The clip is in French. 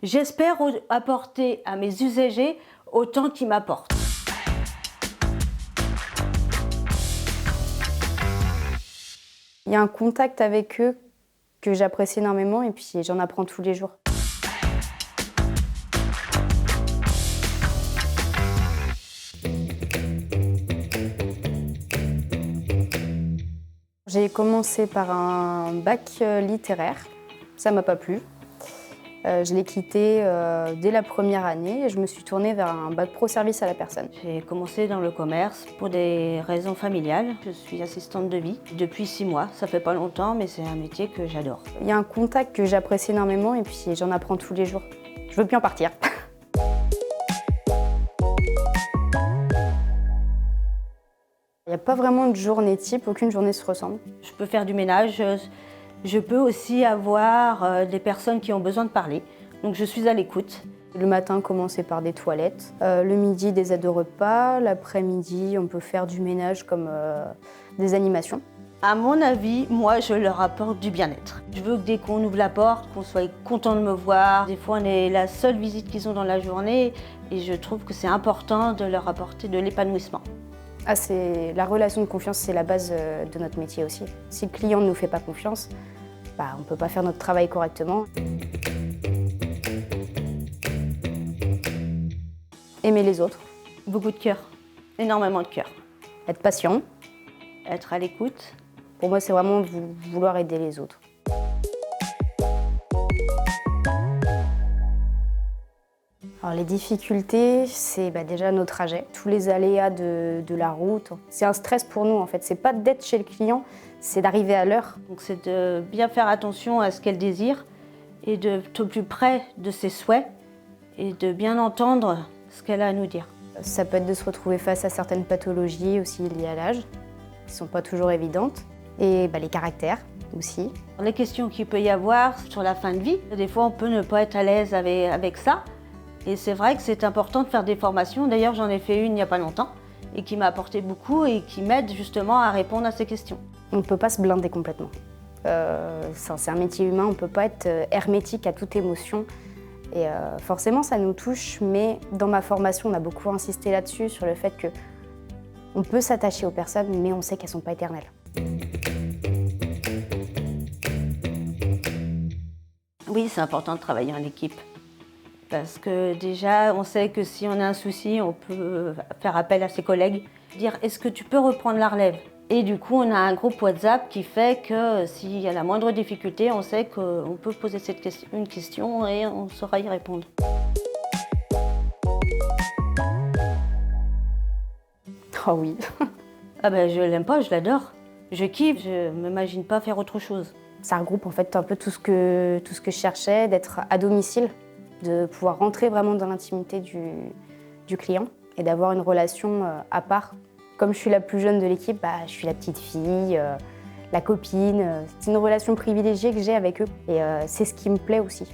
J'espère apporter à mes usagers autant qu'ils m'apportent. Il y a un contact avec eux que j'apprécie énormément et puis j'en apprends tous les jours. J'ai commencé par un bac littéraire, ça m'a pas plu. Je l'ai quitté dès la première année et je me suis tournée vers un bac pro service à la personne. J'ai commencé dans le commerce pour des raisons familiales. Je suis assistante de vie depuis 6 mois. Ça fait pas longtemps, mais c'est un métier que j'adore. Il y a un contact que j'apprécie énormément et puis j'en apprends tous les jours. Je veux plus en partir. Il n'y a pas vraiment de journée type, aucune journée se ressemble. Je peux faire du ménage. Je peux aussi avoir des personnes qui ont besoin de parler. Donc je suis à l'écoute. Le matin, commencer par des toilettes. Le midi, des aides de repas. L'après-midi, on peut faire du ménage comme des animations. À mon avis, moi, je leur apporte du bien-être. Je veux que dès qu'on ouvre la porte, qu'on soit content de me voir. Des fois, on est la seule visite qu'ils ont dans la journée et je trouve que c'est important de leur apporter de l'épanouissement. La relation de confiance, c'est la base de notre métier aussi. Si le client ne nous fait pas confiance, on ne peut pas faire notre travail correctement. Aimer les autres. Beaucoup de cœur, énormément de cœur. Être patient. Être à l'écoute. Pour moi, c'est vraiment vouloir aider les autres. Alors, les difficultés, c'est déjà nos trajets, tous les aléas de la route. C'est un stress pour nous en fait. C'est pas d'être chez le client, c'est d'arriver à l'heure. Donc c'est de bien faire attention à ce qu'elle désire et d'être au plus près de ses souhaits et de bien entendre ce qu'elle a à nous dire. Ça peut être de se retrouver face à certaines pathologies aussi liées à l'âge, qui sont pas toujours évidentes. Et les caractères aussi. Les questions qu'il peut y avoir sur la fin de vie, des fois on peut ne pas être à l'aise avec ça. Et c'est vrai que c'est important de faire des formations. D'ailleurs, j'en ai fait une il n'y a pas longtemps et qui m'a apporté beaucoup et qui m'aide justement à répondre à ces questions. On ne peut pas se blinder complètement. C'est un métier humain, on ne peut pas être hermétique à toute émotion. Et forcément, ça nous touche, mais dans ma formation, on a beaucoup insisté là-dessus, sur le fait qu'on peut s'attacher aux personnes, mais on sait qu'elles ne sont pas éternelles. Oui, c'est important de travailler en équipe. Parce que déjà, on sait que si on a un souci, on peut faire appel à ses collègues, dire « est-ce que tu peux reprendre la relève ?» Et du coup, on a un groupe WhatsApp qui fait que s'il y a la moindre difficulté, on sait qu'on peut poser une question et on saura y répondre. Oh oui. Je l'aime pas, je l'adore. Je kiffe, je m'imagine pas faire autre chose. Ça regroupe en fait un peu tout ce que je cherchais, d'être à domicile, de pouvoir rentrer vraiment dans l'intimité du client et d'avoir une relation à part. Comme je suis la plus jeune de l'équipe, je suis la petite fille, la copine. C'est une relation privilégiée que j'ai avec eux et c'est ce qui me plaît aussi.